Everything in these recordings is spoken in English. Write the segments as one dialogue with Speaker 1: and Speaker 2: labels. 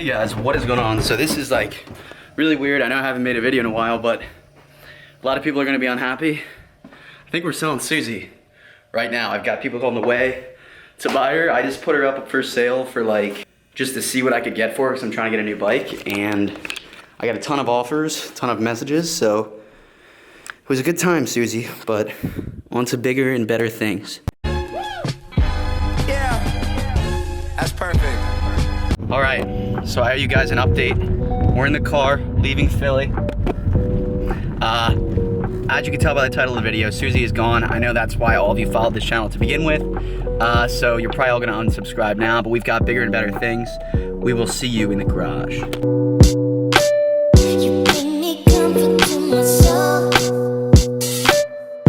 Speaker 1: Hey guys, what is going on? So this is like really weird. I know I haven't made a video in a while, but a lot of people are gonna be unhappy. I think we're selling Susie right now. I've got people on the way to buy her. I just put her up for sale for like, just to see what I could get for her because I'm trying to get a new bike, and I got a ton of offers, a ton of messages, so it was a good time, Susie, but on to bigger and better things.
Speaker 2: Yeah, that's perfect.
Speaker 1: All right, so I owe you guys an update. We're in the car, leaving Philly. As you can tell by the title of the video, Susie is gone. I know that's why all of you followed this channel to begin with. So you're probably all gonna unsubscribe now, but we've got bigger and better things. We will see you in the garage.
Speaker 3: You bring me comfort to my soul.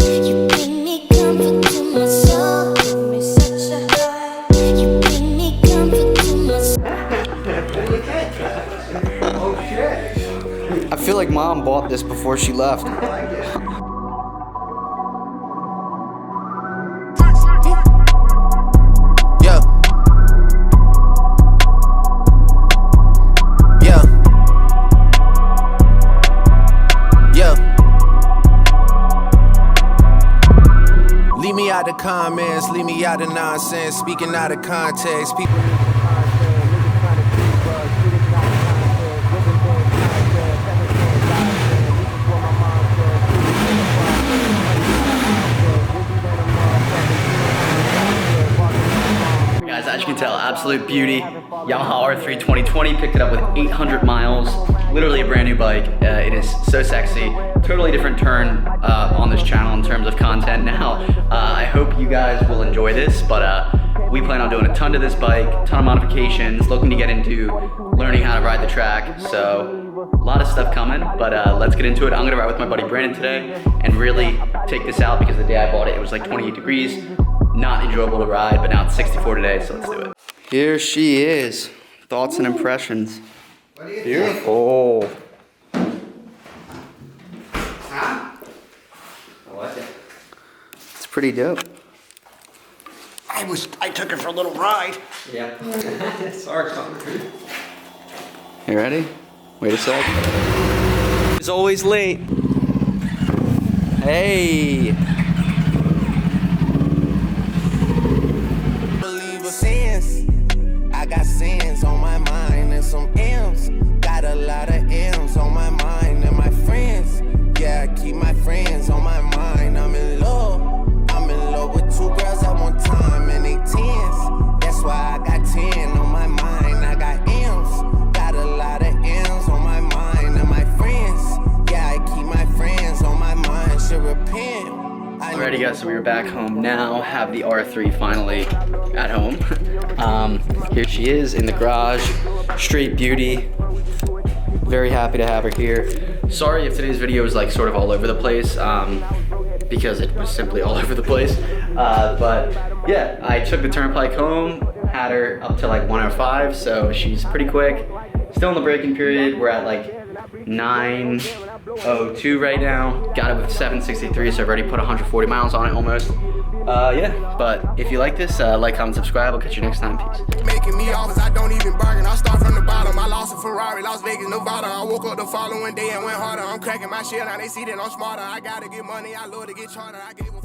Speaker 3: You bring me comfort to my soul. Give me such a high. You bring me comfort to my soul.
Speaker 2: Oh shit.
Speaker 1: I feel like Mom bought this before she left.
Speaker 2: Yeah. Yeah. Yeah. Leave me out the comments, leave me out the nonsense, speaking out of context. People
Speaker 1: Guys, as you can tell, absolute beauty. Yamaha R3 2020, picked it up with 800 miles. Literally a brand new bike. It is so sexy. Totally different turn on this channel in terms of content now. I hope you guys will enjoy this, but we plan on doing a ton to this bike, ton of modifications, looking to get into learning how to ride the track. So a lot of stuff coming, but let's get into it. I'm gonna ride with my buddy Brandon today and really take this out because the day I bought it, it was like 28 degrees. Not enjoyable to ride, but now it's 64 today, so let's do it. Here she is. Thoughts and impressions. Beautiful.
Speaker 2: Huh? I like it.
Speaker 1: It's pretty dope.
Speaker 2: I took it for a little ride.
Speaker 1: Yeah.
Speaker 2: Sorry,
Speaker 1: You ready? Wait a sec. It's always late. Hey.
Speaker 2: Sins. I got sins on my mind and some M's. Got a lot of M's on my mind and my friends. Yeah, I keep my friends on my mind. I'm in love. I'm in love with two girls at one time and they tens. That's why I got 10 on my mind. I got M's. Got a lot of M's on my mind and my friends. Yeah, I keep my friends on my mind. Should repent.
Speaker 1: Alrighty guys, so we are back home now. Have the R3 finally at home. Here she is in the garage. Straight beauty. Very happy to have her here. Sorry if today's video was like sort of all over the place, because it was simply all over the place. But yeah, I took the turnpike home, had her up to like 105, so she's pretty quick. Still in the braking period. We're at like 9:02 right now. Got it with 763, so I've already put 140 miles on it almost. Yeah, but if you like this, like, comment, subscribe. I'll catch you next time. Peace.
Speaker 4: Making me offers, I don't even bargain. I start from the bottom. I lost a Ferrari, Las Vegas, Nevada. I woke up the following day and went harder. I'm cracking my shit, now they see that I'm smarter. I gotta get money, I love to get charter. I gave a